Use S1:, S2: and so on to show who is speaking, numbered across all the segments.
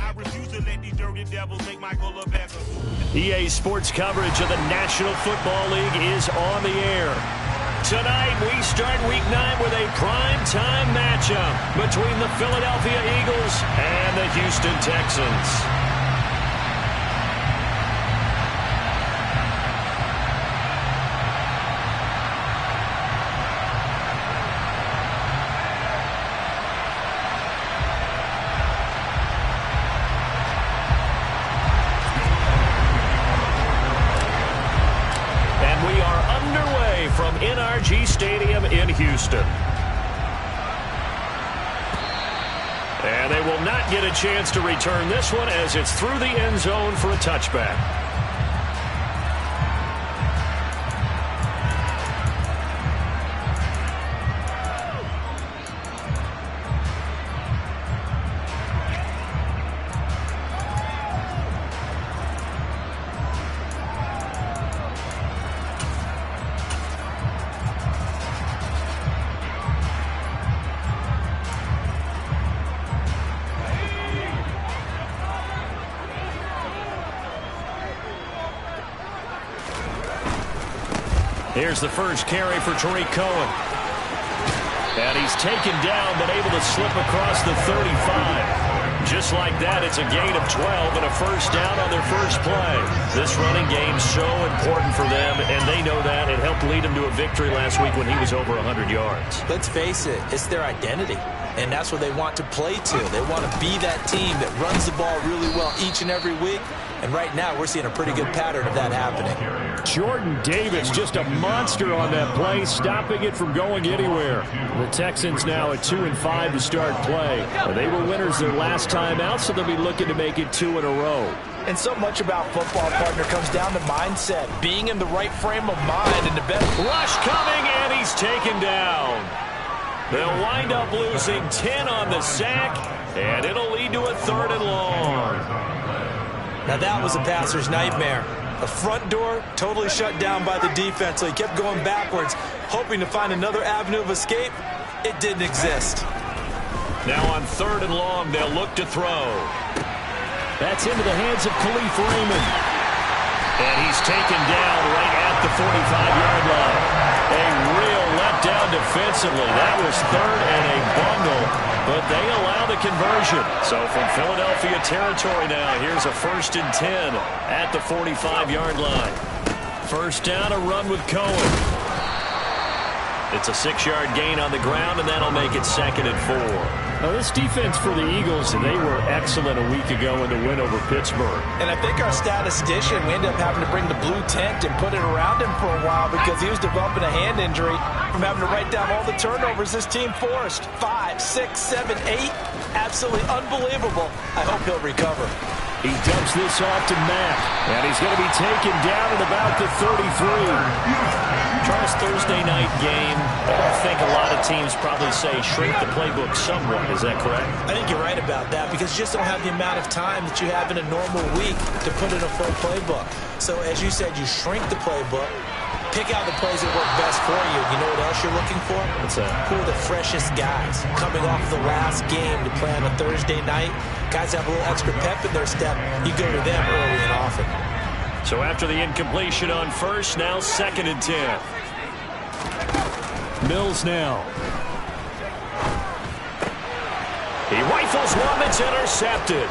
S1: I refuse to let these dirty devils make Michael a beggar.
S2: EA Sports coverage of the National Football League is on the air. Tonight, we start Week 9 with a prime-time matchup between the Philadelphia Eagles and the Houston Texans. From NRG Stadium in Houston. And they will not get a chance to return this one as it's through the end zone for a touchback. Here's the first carry for Tariq Cohen. And he's taken down, but able to slip across the 35. Just like that, it's a gain of 12 and a first down on their first play. This running game's so important for them, and they know that. It helped lead them to a victory last week when he was over 100 yards.
S3: Let's face it, it's their identity. And that's what they want to play to. They want to be that team that runs the ball really well each and every week. And right now, we're seeing a pretty good pattern of that happening.
S2: Jordan Davis, just a monster on that play, stopping it from going anywhere. The Texans now at 2-5 to start play. They were winners their last time out, so they'll be looking to make it 2 in a row.
S3: And so much about football, partner, comes down to mindset. Being in the right frame of mind and the best.
S2: Rush coming, and he's taken down. They'll wind up losing 10 on the sack, and it'll lead to a 3rd and long.
S3: Now that was a passer's nightmare. The front door totally shut down by the defense, so he kept going backwards, hoping to find another avenue of escape. It didn't exist.
S2: Now on 3rd and long, they'll look to throw. That's into the hands of Khalif Raymond. And he's taken down right at the 45-yard line. A real letdown defensively. That was 3rd and a bundle, but they allow the conversion. So from Philadelphia territory now, here's a 1st and 10 at the 45-yard line. First down, a run with Cohen. It's a 6-yard gain on the ground, and that'll make it 2nd and 4. Now, this defense for the Eagles, they were excellent a week ago in the win over Pittsburgh.
S3: And I think our statistician, we ended up having to bring the blue tent and put it around him for a while because he was developing a hand injury from having to write down all the turnovers this team forced. 5, 6, 7, 8. Absolutely unbelievable. I hope he'll recover.
S2: He dumps this off to Mack, and he's going to be taken down at about the 33. Charles, Thursday night game, I think a lot of teams probably say shrink the playbook somewhat. Is that correct?
S3: I think you're right about that because you just don't have the amount of time that you have in a normal week to put in a full playbook. So as you said, you shrink the playbook, pick out the plays that work best for you. You know what else you're looking for?
S2: What's that?
S3: Who are the freshest guys coming off the last game to play on a Thursday night? Guys have a little extra pep in their step. You go to them early and often.
S2: So after the incompletion on first, now 2nd and 10. Mills now. He rifles one that's intercepted.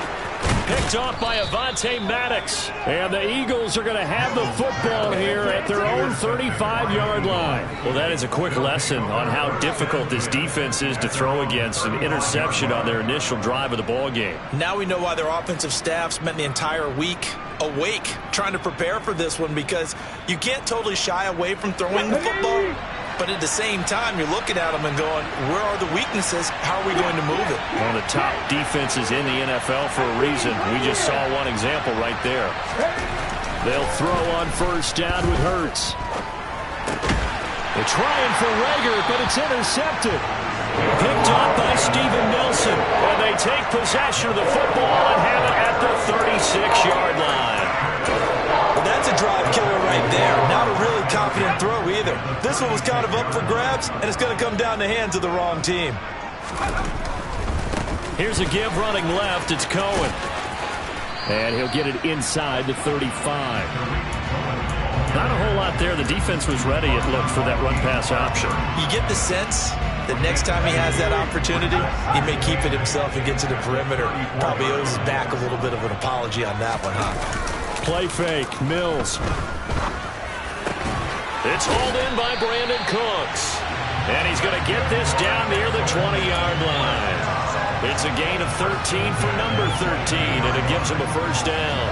S2: Picked off by Avonte Maddox. And the Eagles are going to have the football here at their own 35-yard line. Well, that is a quick lesson on how difficult this defense is to throw against. An interception on their initial drive of the ball game.
S3: Now we know why their offensive staff spent the entire week awake trying to prepare for this one because you can't totally shy away from throwing the football. But at the same time, you're looking at them and going, where are the weaknesses? How are we going to move it?
S2: One of the top defenses in the NFL for a reason. We just saw one example right there. They'll throw on first down with Hurts. They're trying for Reagor, but it's intercepted. Picked up by Steven Nelson. And they take possession of the football and have it at the 36-yard line.
S3: Well, that's a drive killer right there. Not a really confident throw either. This one was kind of up for grabs, and it's going to come down the hands of the wrong team.
S2: Here's a give running left. It's Cohen. And he'll get it inside the 35. Not a whole lot there. The defense was ready, it looked, for that run-pass option.
S3: You get the sense that next time he has that opportunity, he may keep it himself and get to the perimeter. Probably owes his back a little bit of an apology on that one, huh?
S2: Play fake, Mills. It's hauled in by Brandon Cooks. And he's going to get this down near the 20-yard line. It's a gain of 13 for number 13, and it gives him a first down.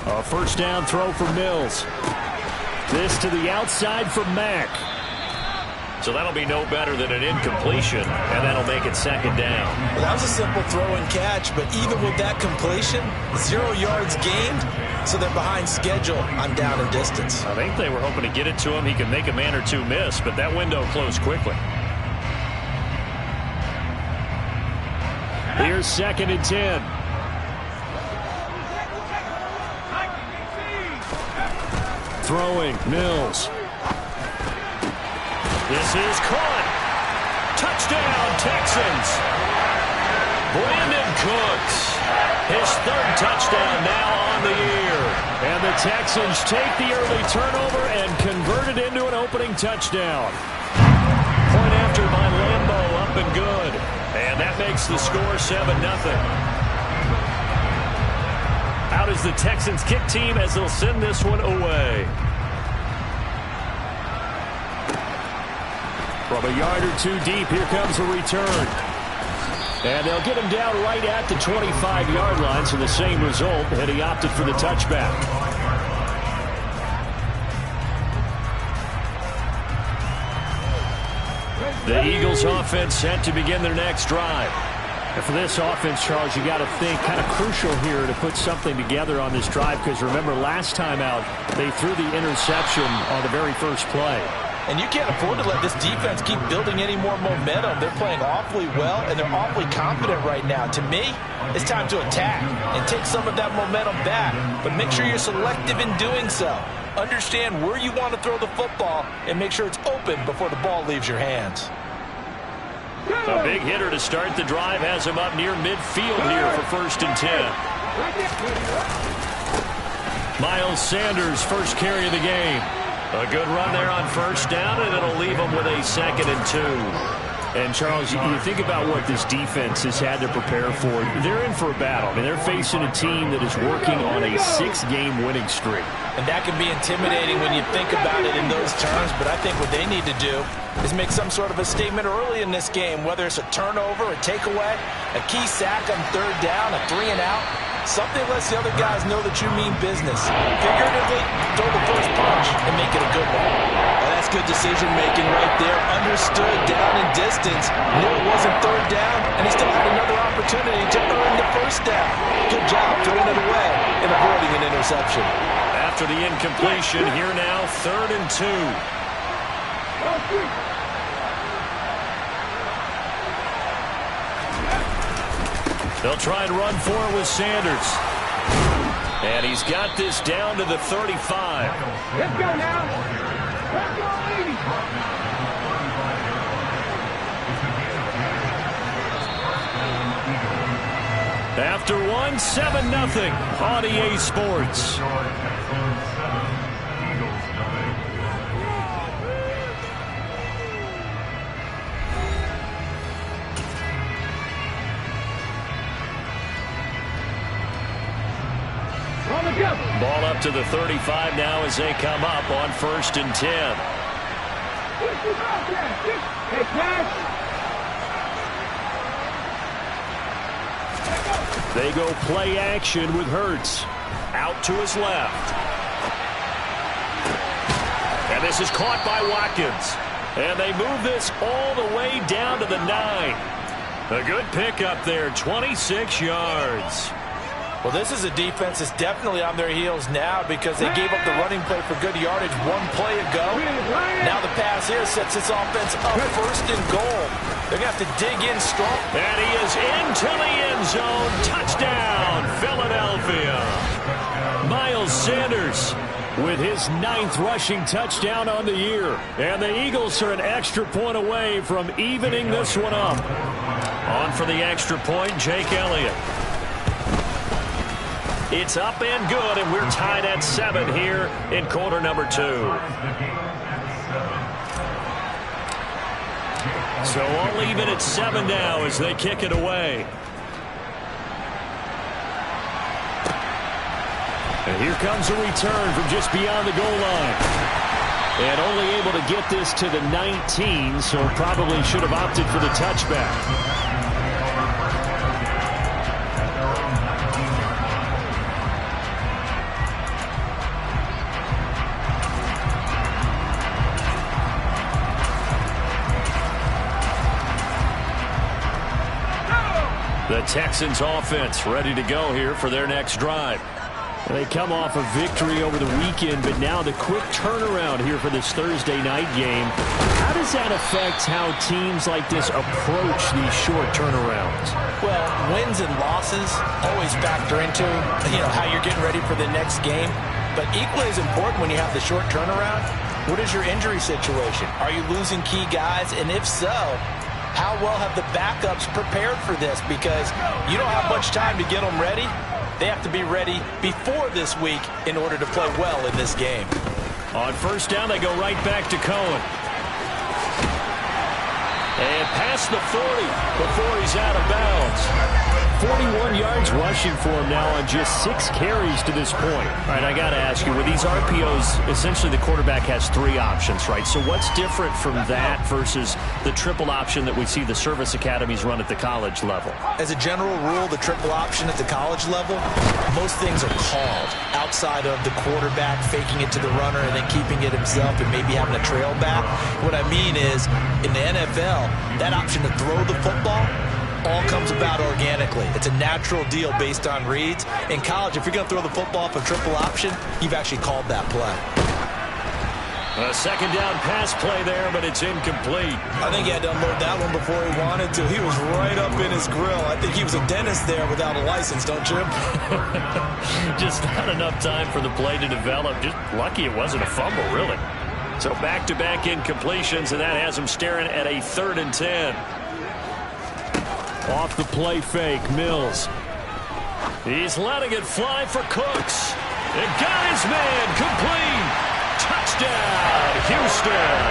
S2: A first down throw for Mills. This to the outside for Mack. So that'll be no better than an incompletion, and that'll make it second down.
S3: Well, that was a simple throw and catch, but even with that completion, 0 yards gained, so they're behind schedule on down and distance.
S2: I think they were hoping to get it to him. He could make a man or two miss, but that window closed quickly. Here's 2nd and 10. Throwing, Mills. This is caught. Touchdown, Texans. Brandon Cooks. His 3rd touchdown now on the year. And the Texans take the early turnover and convert it into an opening touchdown. Point after by Lambo, up and good. And that makes the score 7-0. Out is the Texans kick team as they'll send this one away. From a yard or two deep, here comes a return. And they'll get him down right at the 25-yard line, so the same result, and he opted for the touchback. The Eagles offense set to begin their next drive. And for this offense, Charles, you got to think kind of crucial here to put something together on this drive, because remember, last time out, they threw the interception on the very first play.
S3: And you can't afford to let this defense keep building any more momentum. They're playing awfully well, and they're awfully confident right now. To me, it's time to attack and take some of that momentum back. But make sure you're selective in doing so. Understand where you want to throw the football and make sure it's open before the ball leaves your hands.
S2: A big hitter to start the drive has him up near midfield here for 1st and 10. Miles Sanders, first carry of the game. A good run there on 1st down, and it'll leave them with a 2nd and 2. And, Charles, you think about what this defense has had to prepare for. They're in for a battle. I mean, they're facing a team that is working on a 6-game winning streak.
S3: And that can be intimidating when you think about it in those terms, but I think what they need to do is make some sort of a statement early in this game, whether it's a turnover, a takeaway, a key sack on 3rd down, a 3-and-out. Something lets the other guys know that you mean business. Figuratively, throw the first punch and make it a good one. Well, that's good decision-making right there. Understood down and distance. Knew it wasn't 3rd down, and he still had another opportunity to earn the 1st down. Good job throwing it away and avoiding an interception.
S2: After the incompletion, here now, 3rd and 2. They'll try and run for it with Sanders. And he's got this down to the 35.
S4: Let's go now. Let's go, lady.
S2: After one, 7-0 on EA Sports. Ball up to the 35 now as they come up on 1st and 10. They go play action with Hurts. Out to his left. And this is caught by Watkins. And they move this all the way down to the 9. A good pickup there, 26 yards.
S3: Well, this is a defense that's definitely on their heels now because they gave up the running play for good yardage one play ago. Now the pass here sets this offense up 1st and goal. They're going to have to dig in strong.
S2: And he is into the end zone. Touchdown, Philadelphia. Miles Sanders with his 9th rushing touchdown on the year. And the Eagles are an extra point away from evening this one up. On for the extra point, Jake Elliott. It's up and good, and we're tied at 7 here in quarter number 2. So all even at 7 now as they kick it away. And here comes a return from just beyond the goal line. And only able to get this to the 19, so probably should have opted for the touchback. The Texans offense ready to go here for their next drive. They come off a victory over the weekend, but now the quick turnaround here for this Thursday night game. How does that affect how teams like this approach these short turnarounds?
S3: Well, wins and losses always factor into, how you're getting ready for the next game. But equally as important when you have the short turnaround, what is your injury situation? Are you losing key guys? And if so, how well have the backups prepared for this? Because you don't have much time to get them ready. They have to be ready before this week in order to play well in this game.
S2: On first down, they go right back to Cohen. And past the 40 before he's out of bounds. 41 yards rushing for him now on just 6 carries to this point. All right, I got to ask you, with these RPOs, essentially the quarterback has 3 options, right? So what's different from that versus the triple option that we see the service academies run at the college level?
S3: As a general rule, the triple option at the college level, most things are called outside of the quarterback faking it to the runner and then keeping it himself and maybe having a trail back. What I mean is, in the NFL, that option to throw the football all comes about organically. It's a natural deal based on reads. In college, if you're going to throw the football for triple option, you've actually called that play.
S2: A second down pass play there, but it's incomplete.
S3: I think he had to unload that one before he wanted to. He was right up in his grill. I think he was a dentist there without a license, don't you?
S2: Just not enough time for the play to develop. Just lucky it wasn't a fumble, really. So back-to-back incompletions, and that has him staring at a 3rd and 10. Off the play fake, Mills. He's letting it fly for Cooks. And got his man complete. Touchdown, Houston.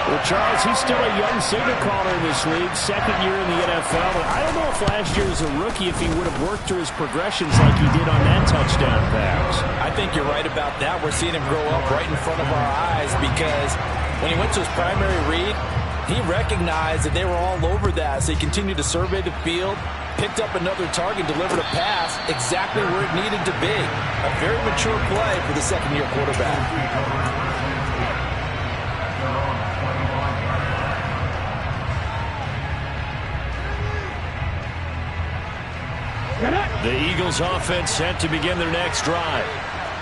S2: Well, Charles, he's still a young signal caller in this league, 2nd year in the NFL. But I don't know if last year as a rookie, if he would have worked through his progressions like he did on that touchdown pass.
S3: I think you're right about that. We're seeing him grow up right in front of our eyes because when he went to his primary read, he recognized that they were all over that, so he continued to survey the field, picked up another target, delivered a pass exactly where it needed to be. A very mature play for the 2nd-year quarterback.
S2: The Eagles offense set to begin their next drive.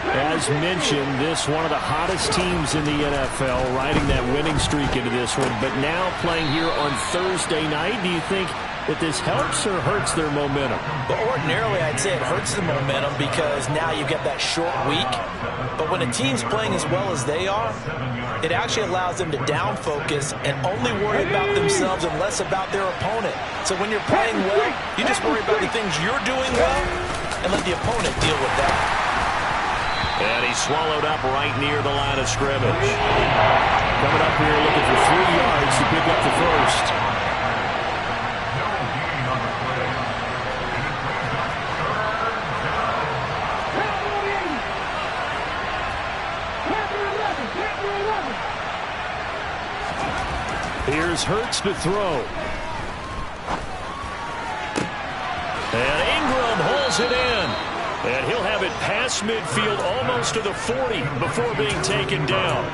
S2: As mentioned, this one of the hottest teams in the NFL, riding that winning streak into this one, but now playing here on Thursday night. Do you think that this helps or hurts their momentum?
S3: But ordinarily, I'd say it hurts the momentum because now you get that short week. But when a team's playing as well as they are, it actually allows them to down focus and only worry about themselves and less about their opponent. So when you're playing well, you just worry about the things you're doing well and let the opponent deal with that.
S2: And he's swallowed up right near the line of scrimmage. Coming up here looking for 3 yards to pick up the first. Here's Hurts to throw. And Ingram hauls it in. And he'll have it past midfield almost to the 40 before being taken down.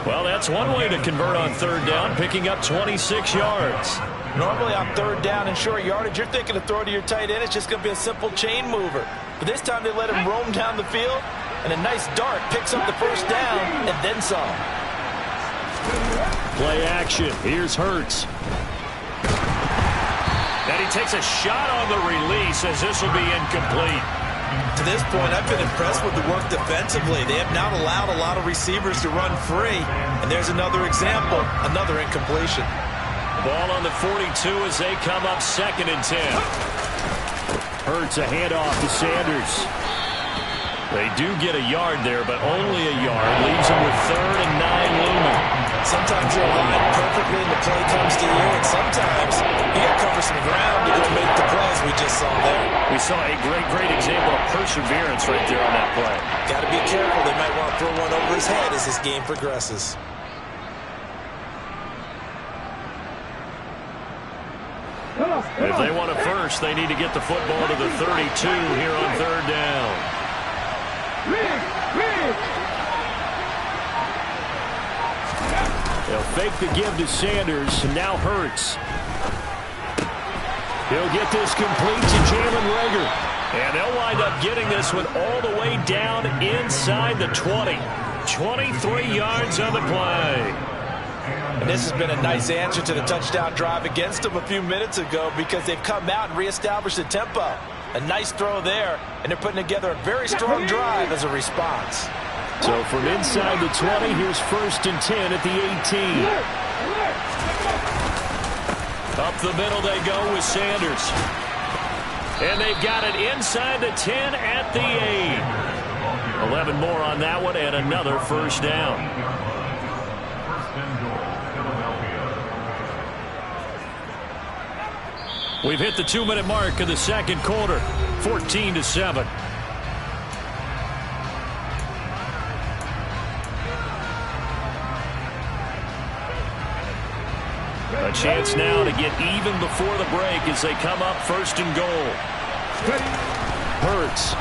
S2: Well, that's one way to convert on 3rd down, picking up 26 yards.
S3: Normally on 3rd down and short yardage, you're thinking to throw to your tight end. It's just going to be a simple chain mover. But this time they let him roam down the field, and a nice dart picks up the first down and then some.
S2: Play action. Here's Hurts. And he takes a shot on the release as this will be incomplete.
S3: To this point, I've been impressed with the work defensively. They have not allowed a lot of receivers to run free. And there's another example, another incompletion.
S2: Ball on the 42 as they come up 2nd and 10. Hurts a handoff to Sanders. They do get a yard there, but only a yard. Leaves them with 3rd and 9 looming.
S3: Sometimes you're aligned perfectly and the play comes to you, and sometimes you got to cover some ground to go make the plays we just saw there.
S2: We saw a great example of perseverance right there on that play.
S3: Got to be careful. They might want to throw one over his head as this game progresses.
S2: If they want a first, they need to get the football to the 32 here on 3rd down. They'll fake the give to Sanders, and now Hurts. He'll get this complete to Jalen Reagor. And they'll wind up getting this one all the way down inside the 20. 23 yards on the play.
S3: And this has been a nice answer to the touchdown drive against them a few minutes ago because they've come out and reestablished the tempo. A nice throw there, and they're putting together a very strong drive as a response.
S2: So from inside the 20, here's 1st and 10 at the 18. Up the middle they go with Sanders. And they've got it inside the 10 at the 8. 11 more on that one and another 1st down. We've hit the 2-minute mark of the 2nd quarter. 14-7. A chance now to get even before the break as they come up 1st and goal. Hurts.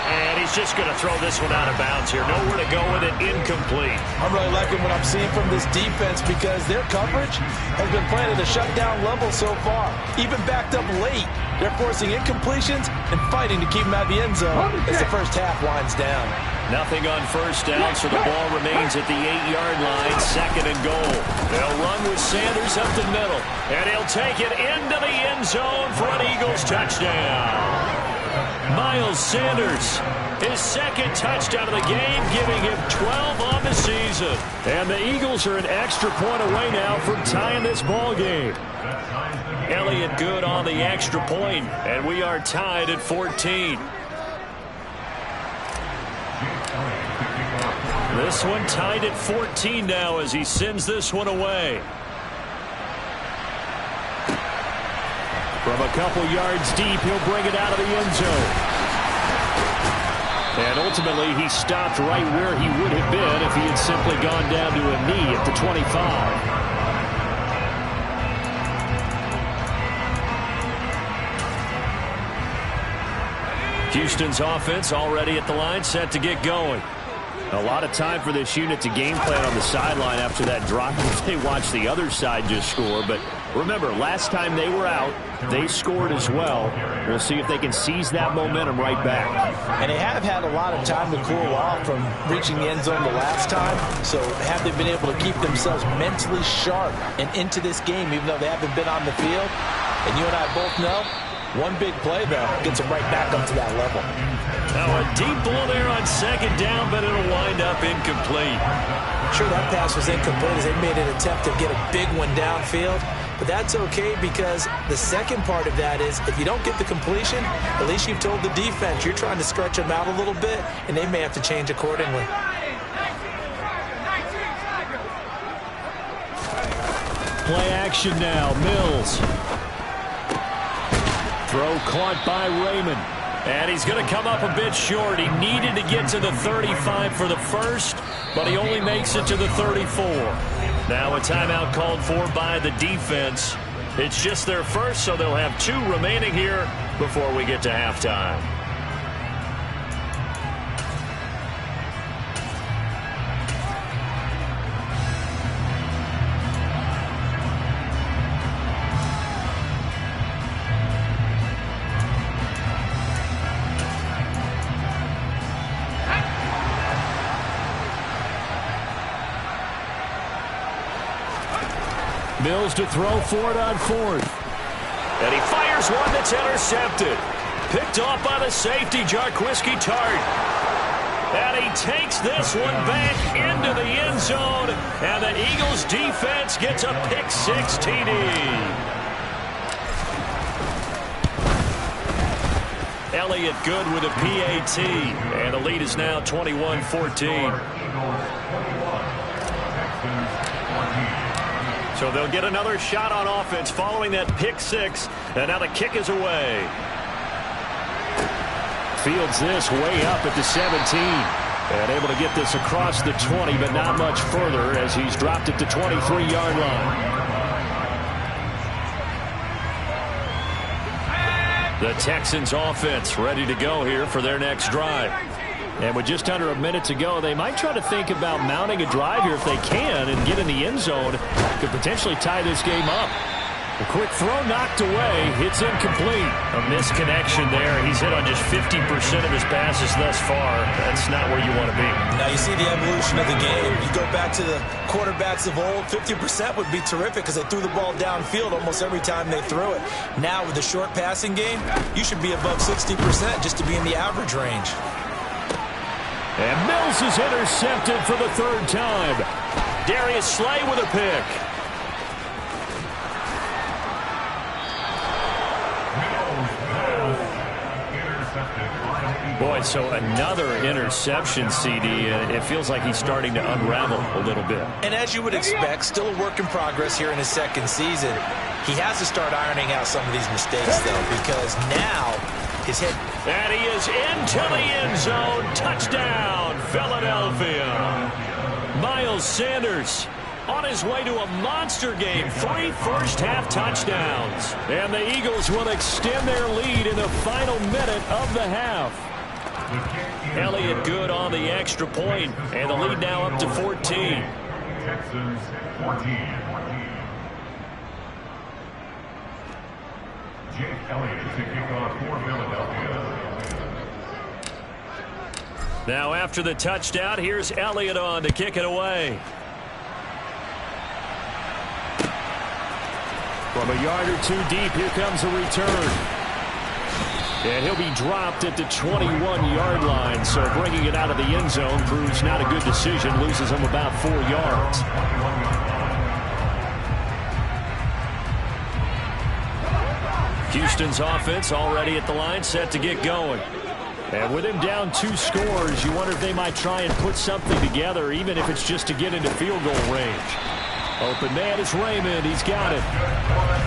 S2: And he's just going to throw this one out of bounds here. Nowhere to go with it. Incomplete.
S3: I'm really liking what I'm seeing from this defense because their coverage has been playing at a shutdown level so far. Even backed up late, they're forcing incompletions and fighting to keep them out of the end zone as the first half winds down.
S2: Nothing on 1st down, so the ball remains at the 8-yard line. 2nd and goal. They'll run with Sanders up the middle, and he'll take it into the end zone for an Eagles touchdown. Miles Sanders, his 2nd touchdown of the game, giving him 12 on the season. And the Eagles are an extra point away now from tying this ball game. Elliott good on the extra point, and we are tied at 14. This one tied at 14 now as he sends this one away. From a couple yards deep, he'll bring it out of the end zone. And ultimately, he stopped right where he would have been if he had simply gone down to a knee at the 25. Houston's offense already at the line, set to get going. A lot of time for this unit to game plan on the sideline after that drive. They watched the other side just score. But remember, last time they were out, they scored as well. We'll see if they can seize that momentum right back.
S3: And they have had a lot of time to cool off from reaching the end zone the last time. So have they been able to keep themselves mentally sharp and into this game, even though they haven't been on the field? And you and I both know, one big play, though, gets them right back up to that level.
S2: Now a deep ball there on 2nd down, but it'll wind up incomplete.
S3: Sure, that pass was incomplete as they made an attempt to get a big one downfield. But that's okay because the second part of that is if you don't get the completion, at least you've told the defense you're trying to stretch them out a little bit, and they may have to change accordingly.
S2: Play action now. Mills. Throw caught by Raymond. And he's going to come up a bit short. He needed to get to the 35 for the first, but he only makes it to the 34. Now a timeout called for by the defense. It's just their first, so they'll have 2 remaining here before we get to halftime. Mills to throw for it on 4th. And he fires one that's intercepted. Picked off by the safety, Jarquiski Tartt. And he takes this one back into the end zone. And the Eagles defense gets a pick-6 TD. Elliott Good with a PAT. And the lead is now 21-14. So they'll get another shot on offense following that pick-6. And now the kick is away. Fields this way up at the 17. And able to get this across the 20, but not much further as he's dropped at the 23-yard line. The Texans offense ready to go here for their next drive. And with just under a minute to go, they might try to think about mounting a drive here if they can and get in the end zone. Could potentially tie this game up. A quick throw knocked away. It's incomplete. A misconnection there. He's hit on just 50% of his passes thus far. That's not where you want to be.
S3: Now you see the evolution of the game. You go back to the quarterbacks of old, 50% would be terrific because they threw the ball downfield almost every time they threw it. Now with the short passing game, you should be above 60% just to be in the average range.
S2: And Mills is intercepted for the third time. Darius Slay with a pick. Boy, so another interception, CD. It feels like he's starting to unravel a little bit.
S3: And as you would expect, still a work in progress here in his second season. He has to start ironing out some of these mistakes, though, because now his head...
S2: And he is into the end zone. Touchdown, Philadelphia. Miles Sanders on his way to a monster game. 3 first-half touchdowns. And the Eagles will extend their lead in the final minute of the half. Elliott Good on the extra point, and the lead now up to 14.
S5: Texans 14. Jake Elliott to kick off for Philadelphia.
S2: Now after the touchdown, here's Elliott on to kick it away. From a yard or two deep, here comes a return. And he'll be dropped at the 21-yard line, so bringing it out of the end zone proves not a good decision. Loses him about 4 yards. Houston's offense already at the line, set to get going. And with him down 2 scores, you wonder if they might try and put something together, even if it's just to get into field goal range. Open man is Raymond. He's got it.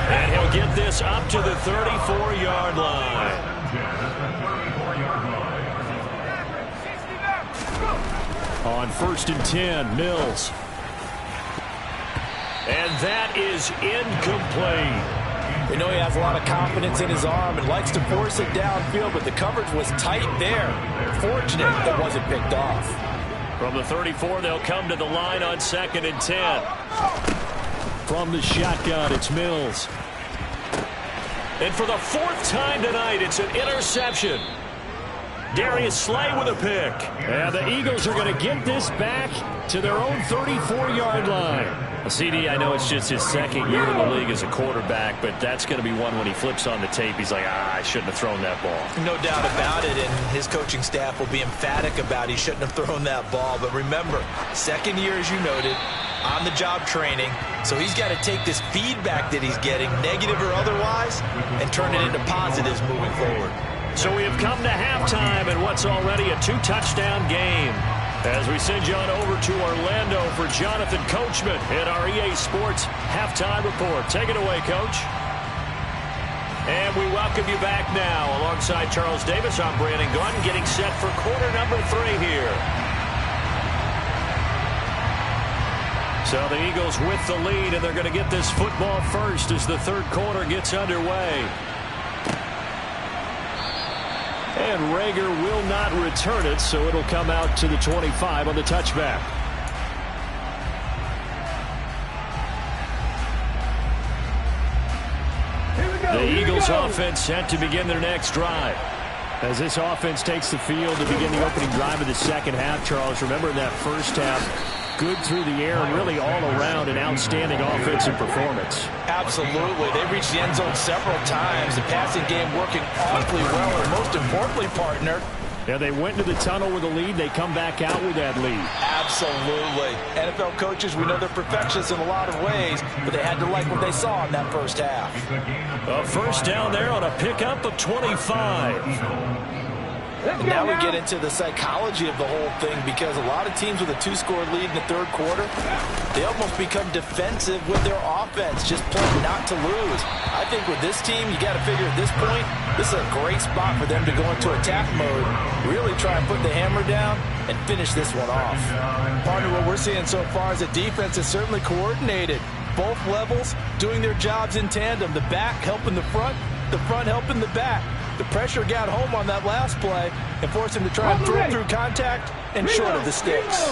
S2: And he'll get this up to the 34-yard line. On 1st and 10, Mills. And that is incomplete.
S3: We know he has a lot of confidence in his arm and likes to force it downfield, but the coverage was tight there. Fortunate it wasn't picked off.
S2: From the 34, they'll come to the line on 2nd and 10. From the shotgun, it's Mills. And for the 4th time tonight, it's an interception. Darius Slay with a pick. And the Eagles are going to get this back to their own 34-yard line. CD, I know it's just his 2nd year in the league as a quarterback, but that's going to be one when he flips on the tape. He's like, I shouldn't have thrown that ball.
S3: No doubt about it, and his coaching staff will be emphatic about he shouldn't have thrown that ball. But remember, 2nd year, as you noted, on-the-job training, so he's got to take this feedback that he's getting, negative or otherwise, and turn it into positives moving forward.
S2: So we have come to halftime in what's already a 2-touchdown game. As we send you on over to Orlando for Jonathan Coachman in our EA Sports Halftime Report. Take it away, Coach. And we welcome you back now. Alongside Charles Davis, I'm Brandon Gunn, getting set for quarter number 3 here. So the Eagles with the lead, and they're going to get this football first as the 3rd quarter gets underway. And Reagor will not return it, so it'll come out to the 25 on the touchback. The Eagles offense set to begin their next drive. As this offense takes the field to begin the opening drive of the 2nd half, Charles, remember in that 1st half, good through the air and really all around an outstanding offensive performance.
S3: Absolutely. They reached the end zone several times. The passing game working awfully well, and most importantly, partner,
S2: yeah, they went into the tunnel with a lead. They come back out with that lead.
S3: absolutely. NFL coaches, we know they're perfectionists in a lot of ways, but they had to like what they saw in that first half.
S2: A first down there on a pickup of 25.
S3: And now we get into the psychology of the whole thing, because a lot of teams with a 2-score lead in the third quarter, they almost become defensive with their offense, just playing not to lose. I think with this team, you got to figure at this point, this is a great spot for them to go into attack mode, really try and put the hammer down and finish this one off. Partner, what we're seeing so far is a defense is certainly coordinated. Both levels doing their jobs in tandem. The back helping the front helping the back. The pressure got home on that last play and forced him to try and throw through contact and short of the sticks.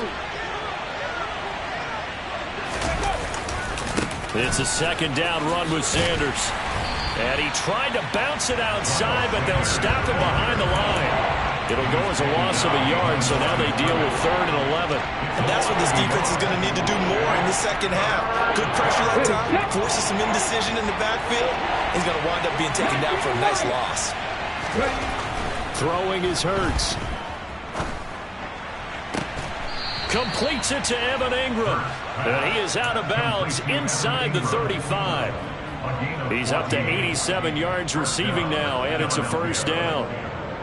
S2: It's a second down run with Sanders. And he tried to bounce it outside, but they'll stop him behind the line. It'll go as a loss of a yard, so now they deal with 3rd and 11.
S3: And that's what this defense is going to need to do more in the second half. Good pressure that time, forces some indecision in the backfield. He's going to wind up being taken down for a nice loss.
S2: Throwing is Hurts. Completes it to Evan Ingram. And he is out of bounds inside the 35. He's up to 87 yards receiving now, and it's a first down.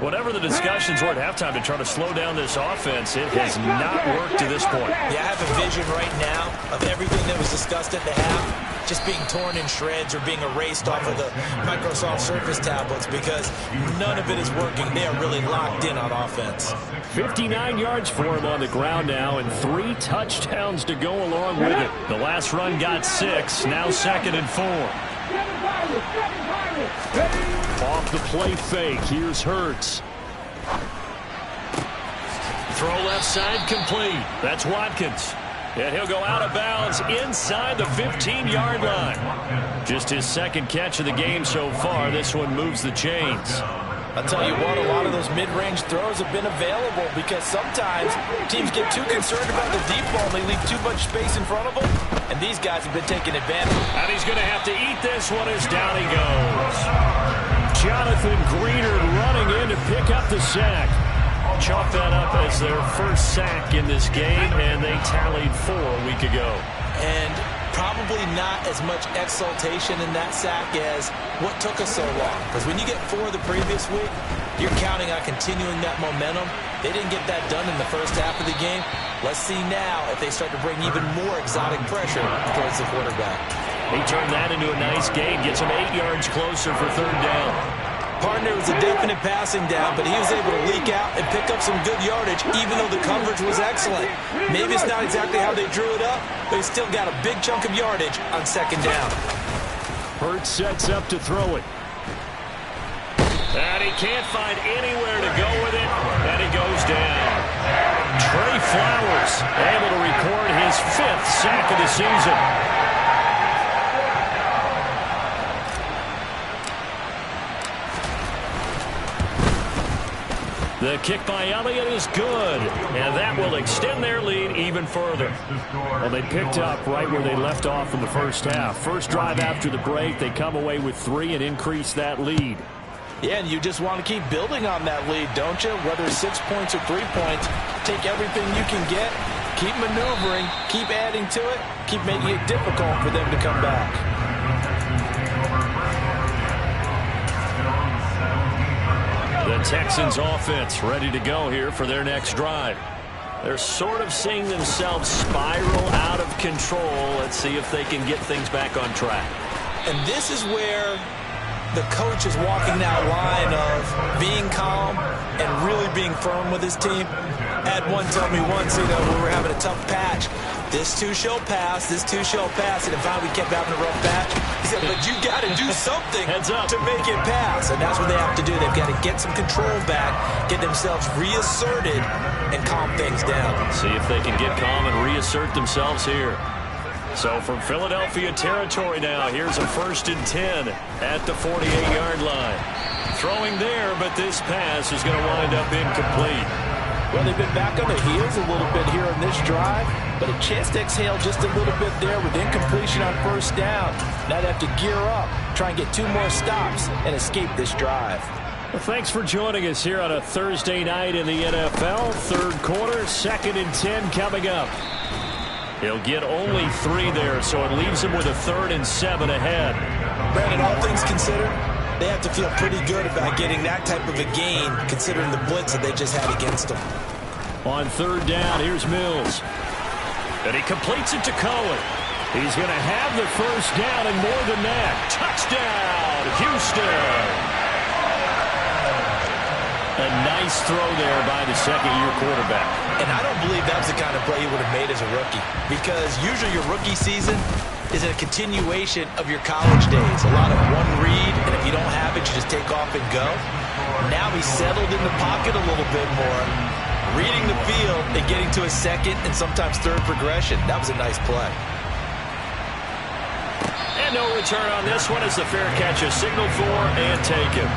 S2: Whatever the discussions were at halftime to try to slow down this offense, it has not worked to this point.
S3: Yeah, I have a vision right now of everything that was discussed at the half just being torn in shreds or being erased off of the Microsoft Surface tablets, because none of it is working. They are really locked in on offense.
S2: 59 yards for him on the ground now, and 3 touchdowns to go along with it. The last run got 6, now 2nd and 4. Off the play fake, here's Hurts. Throw left side complete. That's Watkins. And he'll go out of bounds inside the 15-yard line. Just his 2nd catch of the game so far. This one moves the chains.
S3: I'll tell you what, a lot of those mid-range throws have been available, because sometimes teams get too concerned about the deep ball and they leave too much space in front of them, and these guys have been taking advantage.
S2: And he's going to have to eat this one as down he goes. Jonathan Greenard running in to pick up the sack. Chalk that up as their first sack in this game, and they tallied 4 a week ago.
S3: And probably not as much exultation in that sack as what took us so long. Because when you get 4 the previous week, you're counting on continuing that momentum. They didn't get that done in the first half of the game. Let's see now if they start to bring even more exotic pressure towards the quarterback.
S2: He turned that into a nice gain, gets him 8 yards closer for 3rd down.
S3: Partner was a definite passing down, but he was able to leak out and pick up some good yardage, even though the coverage was excellent. Maybe it's not exactly how they drew it up, but he still got a big chunk of yardage on 2nd down.
S2: Hurts sets up to throw it. And he can't find anywhere to go with it, and he goes down. Trey Flowers able to record his 5th sack of the season. The kick by Elliott is good, and that will extend their lead even further. Well, they picked up right where they left off in the first half. First drive after the break, they come away with 3 and increase that lead.
S3: Yeah, and you just want to keep building on that lead, don't you? Whether it's 6 points or 3 points, take everything you can get, keep maneuvering, keep adding to it, keep making it difficult for them to come back.
S2: The Texans offense ready to go here for their next drive. They're sort of seeing themselves spiral out of control. Let's see if they can get things back on track.
S3: And this is where the coach is walking that line of being calm and really being firm with his team. Ed one told me once, when we were having a tough patch, this too shall pass, this too shall pass. And if we kept having a rough patch, he said, but you got to do something to make it pass. And that's what they have to do. They've got to get some control back, get themselves reasserted, and calm things down.
S2: See if they can get calm and reassert themselves here. So from Philadelphia territory now, here's a 1st and 10 at the 48-yard line. Throwing there, but this pass is going to wind up incomplete.
S3: Well, they've been back on their heels a little bit here in this drive, but a chance to exhale just a little bit there with incompletion on first down. Now they have to gear up, try and get 2 more stops, and escape this drive.
S2: Well, thanks for joining us here on a Thursday night in the NFL. Third quarter, 2nd and 10 coming up. He'll get only 3 there, so it leaves him with a 3rd and 7 ahead.
S3: Brandon, all things considered, they have to feel pretty good about getting that type of a gain, considering the blitz that they just had against them.
S2: On 3rd down, here's Mills. And he completes it to Cohen. He's going to have the first down and more than that. Touchdown, Houston! A nice throw there by the second-year quarterback.
S3: And I don't believe that was the kind of play he would have made as a rookie, because usually your rookie season is a continuation of your college days. A lot of one read, and if you don't have it, you just take off and go. Now he's settled in the pocket a little bit more, reading the field and getting to a second and sometimes third progression. That was a nice play.
S2: And no return on this one as the fair catch is signaled for and taken.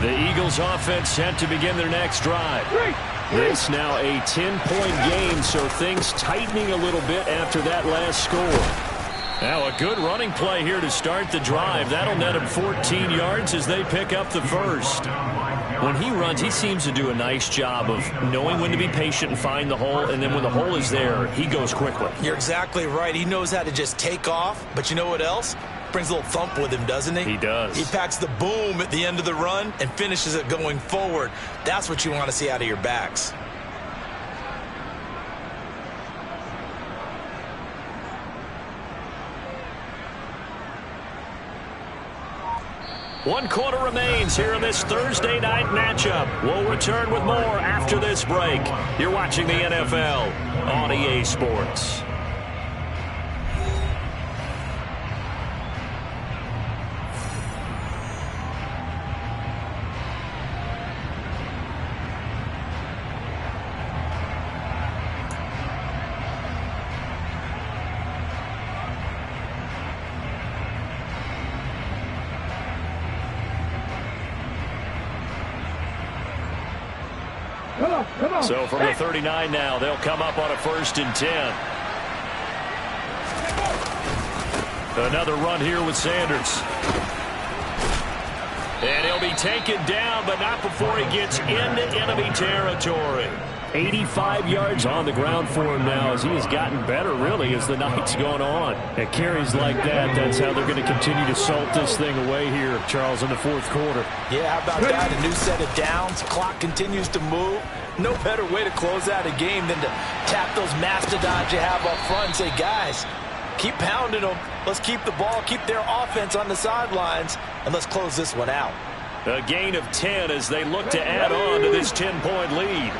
S2: The Eagles offense set to begin their next drive. This now a 10-point game, so things tightening a little bit after that last score. Now a good running play here to start the drive. That'll net him 14 yards as they pick up the first. When he runs, he seems to do a nice job of knowing when to be patient and find the hole, and then when the hole is there, he goes quickly.
S3: You're exactly right. He knows how to just take off, but you know what else? Brings a little thump with him, doesn't he?
S2: He does.
S3: He packs the boom at the end of the run and finishes it going forward. That's what you want to see out of your backs.
S2: One quarter remains here in this Thursday night matchup. We'll return with more after this break. You're watching the NFL on EA Sports. So from the 39 now, they'll come up on a 1st and 10. Another run here with Sanders. And he'll be taken down, but not before he gets into enemy territory. 85 yards on the ground for him now as he has gotten better, really, as the night's gone on. At carries like that, that's how they're going to continue to salt this thing away here, Charles, in the 4th quarter.
S3: Yeah, how about that? A new set of downs. Clock continues to move. No better way to close out a game than to tap those mastodons you have up front and say, guys, keep pounding them. Let's keep the ball, keep their offense on the sidelines, and let's close this one out.
S2: A gain of 10 as they look to add on to this 10-point lead.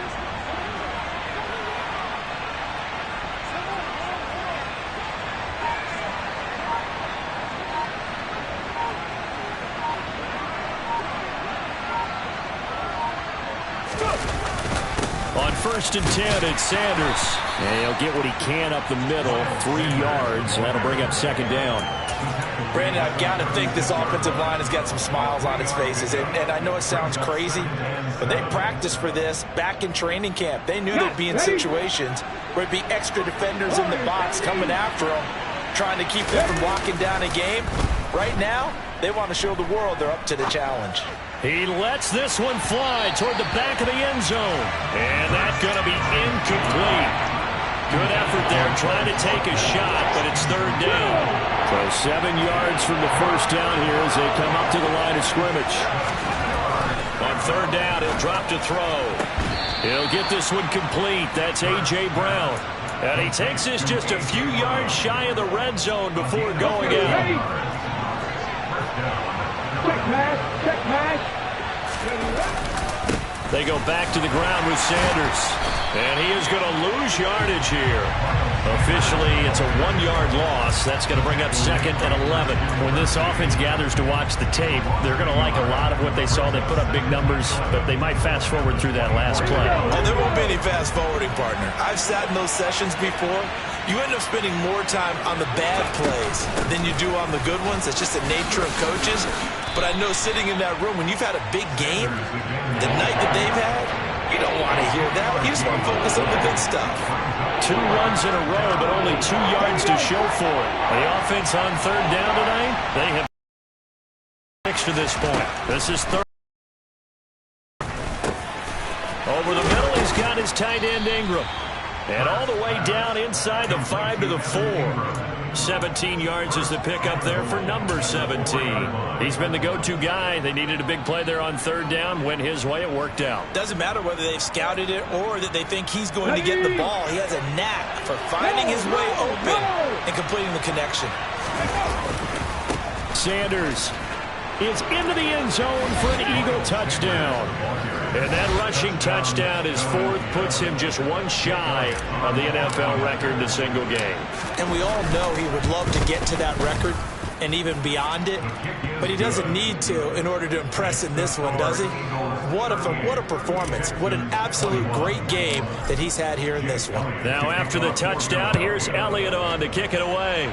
S2: On 1st and 10, it's Sanders. And he'll get what he can up the middle, 3 yards, and that'll bring up 2nd down.
S3: Brandon, I've got to think this offensive line has got some smiles on its faces. And I know it sounds crazy, but they practiced for this back in training camp. They knew they'd be in situations where it'd be extra defenders in the box coming after them, trying to keep them from locking down a game. Right now, they want to show the world they're up to the challenge.
S2: He lets this one fly toward the back of the end zone. And that's going to be incomplete. Good effort there trying to take a shot, but it's 3rd down. So 7 yards from the first down here as they come up to the line of scrimmage. On 3rd down, he'll drop to throw. He'll get this one complete. That's A.J. Brown. And he takes this just a few yards shy of the red zone before going out.
S4: Check pass.
S2: They go back to the ground with Sanders. And he is going to lose yardage here. Officially, it's a 1-yard loss. That's going to bring up 2nd and 11.
S6: When this offense gathers to watch the tape, they're going to like a lot of what they saw. They put up big numbers, but they might fast forward through that last play.
S3: Oh, there won't be any fast forwarding, partner. I've sat in those sessions before. You end up spending more time on the bad plays than you do on the good ones. It's just the nature of coaches. But I know sitting in that room, when you've had a big game, the night that they've had, you don't want to hear that. You just want to focus on the good stuff.
S2: 2 runs in a row, but only 2 yards to show for it. The offense on 3rd down tonight, they have 6 to this point. This is 3rd. Over the middle, he's got his tight end Ingram. And all the way down inside the 5 to the 4. 17 yards is the pickup there for number 17. He's been the go-to guy. They needed a big play there on 3rd down. Went his way. It worked out.
S3: Doesn't matter whether they've scouted it or that they think he's going to get the ball. He has a knack for finding his way open and completing the connection.
S2: Sanders is into the end zone for an Eagle touchdown. And that rushing touchdown is 4th, puts him just 1 shy of the NFL record in a single game.
S3: And we all know he would love to get to that record and even beyond it, but he doesn't need to in order to impress in this one, does he? What a performance. What an absolute great game that he's had here in this one.
S2: Now after the touchdown, here's Elliott on to kick it away.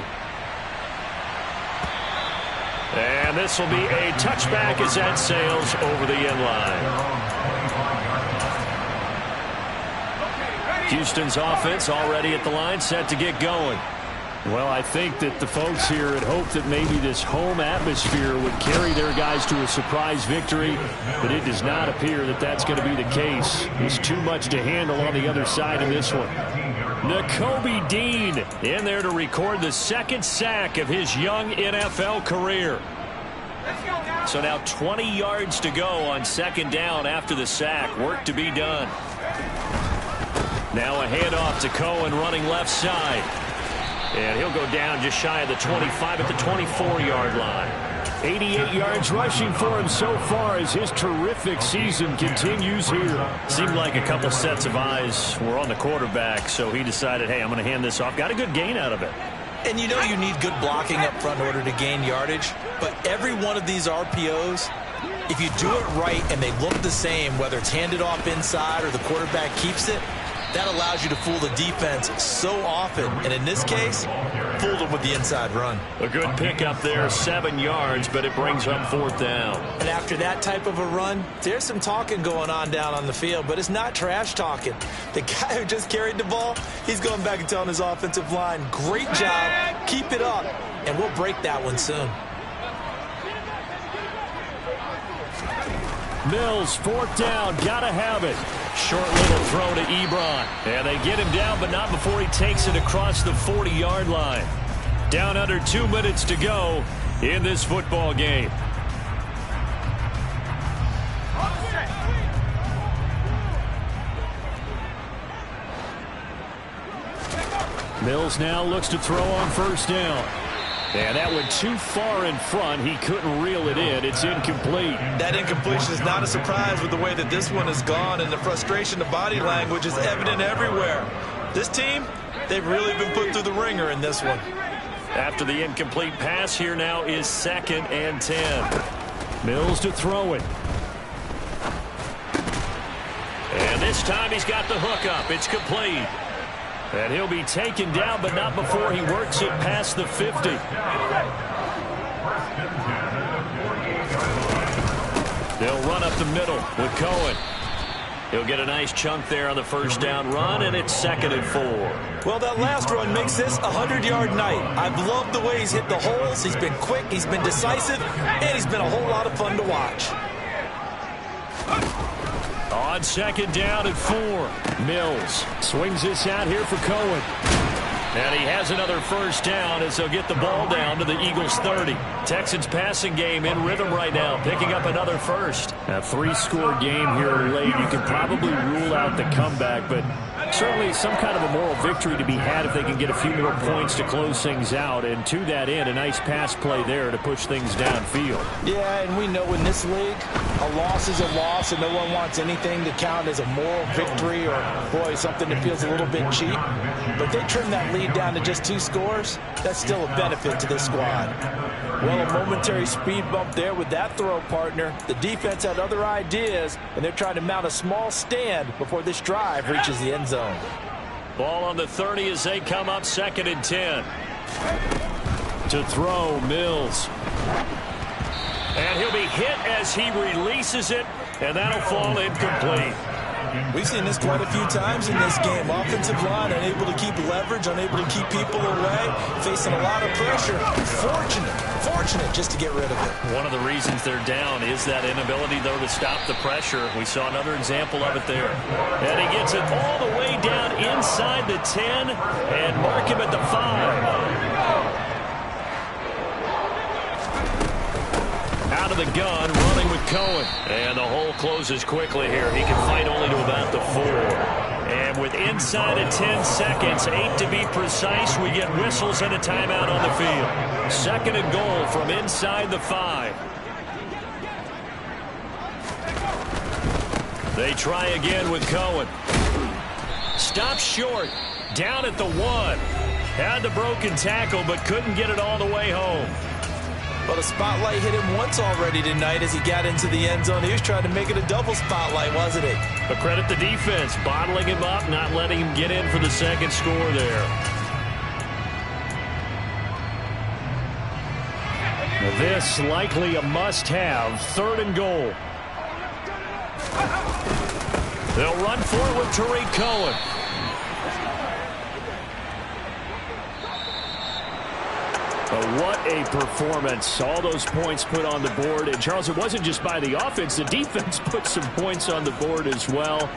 S2: And this will be a touchback as that sails over the end line. Houston's offense already at the line, set to get going.
S6: Well, I think that the folks here had hoped that maybe this home atmosphere would carry their guys to a surprise victory, but it does not appear that that's going to be the case. There's too much to handle on the other side of this one.
S2: Nakobe Dean in there to record the 2nd sack of his young NFL career. So now 20 yards to go on 2nd down after the sack. Work to be done. Now a handoff to Cohen running left side. And he'll go down just shy of the 25 at the 24-yard line.
S6: 88 yards rushing for him so far as his terrific season continues here.
S2: Seemed like a couple sets of eyes were on the quarterback, so he decided, hey, I'm going to hand this off. Got a good gain out of it.
S3: And you know you need good blocking up front in order to gain yardage, but every one of these RPOs, if you do it right and they look the same, whether it's handed off inside or the quarterback keeps it, that allows you to fool the defense so often. And in this case, fooled them with the inside run.
S2: A good pickup there, 7 yards, but it brings up 4th down.
S3: And after that type of a run, there's some talking going on down on the field, but it's not trash talking. The guy who just carried the ball, he's going back and telling his offensive line, great job, keep it up, and we'll break that one soon.
S6: Mills, 4th down, gotta have it.
S2: Short little throw to Ebron. And they get him down, but not before he takes it across the 40-yard line. Down under 2 minutes to go in this football game.
S6: Mills now looks to throw on 1st down.
S2: And that went too far in front. He couldn't reel it in. It's incomplete.
S3: That incompletion is not a surprise with the way that this one has gone, and the frustration, the body language is evident everywhere. This team, they've really been put through the ringer in this one.
S2: After the incomplete pass, here now is 2nd and 10.
S6: Mills to throw it.
S2: And this time he's got the hook up. It's complete. And he'll be taken down, but not before he works it past the 50. They'll run up the middle with Cohen. He'll get a nice chunk there on the 1st down run, and it's 2nd and 4.
S3: Well, that last run makes this a 100-yard night. I've loved the way he's hit the holes. He's been quick, he's been decisive, and he's been a whole lot of fun to watch.
S2: On 2nd down and 4.
S6: Mills swings this out here for Cohen.
S2: And he has another 1st down as they'll get the ball down to the Eagles 30. Texans passing game in rhythm right now, picking up another 1st.
S6: A 3-score game here late. You can probably rule out the comeback, but Certainly some kind of a moral victory to be had if they can get a few more points to close things out. And to that end, a nice pass play there to push things downfield.
S3: Yeah, and we know in this league, a loss is a loss, and no one wants anything to count as a moral victory or, boy, something that feels a little bit cheap. But they trim that lead down to just 2 scores. That's still a benefit to this squad. Well, a momentary speed bump there with that throw, partner. The defense had other ideas, and they're trying to mount a small stand before this drive reaches the end zone.
S6: Ball on the 30 as they come up 2nd and 10. To throw, Mills. And he'll be hit as he releases it, and that'll fall incomplete.
S3: We've seen this quite a few times in this game. Offensive line unable to keep leverage, unable to keep people away, facing a lot of pressure. Fortunate just to get rid of it.
S6: One of the reasons they're down is that inability, though, to stop the pressure. We saw another example of it there. And he gets it all the way down inside the 10 and mark him at the 5. Out of the gun, running with Cohen. And the hole closes quickly here. He can fight only to about the 4. And with inside of 10 seconds, 8 to be precise, we get whistles and a timeout on the field. 2nd and goal from inside the 5. They try again with Cohen. Stops short. Down at the 1. Had the broken tackle, but couldn't get it all the way home.
S3: Well, the spotlight hit him once already tonight as he got into the end zone. He was trying to make it a double spotlight, wasn't he?
S6: But credit the defense, bottling him up, not letting him get in for the 2nd score there. Now this likely a must-have. 3rd and goal. They'll run for it with Tariq Cohen. But what a performance. All those points put on the board. And, Charles, it wasn't just by the offense. The defense put some points on the board as well.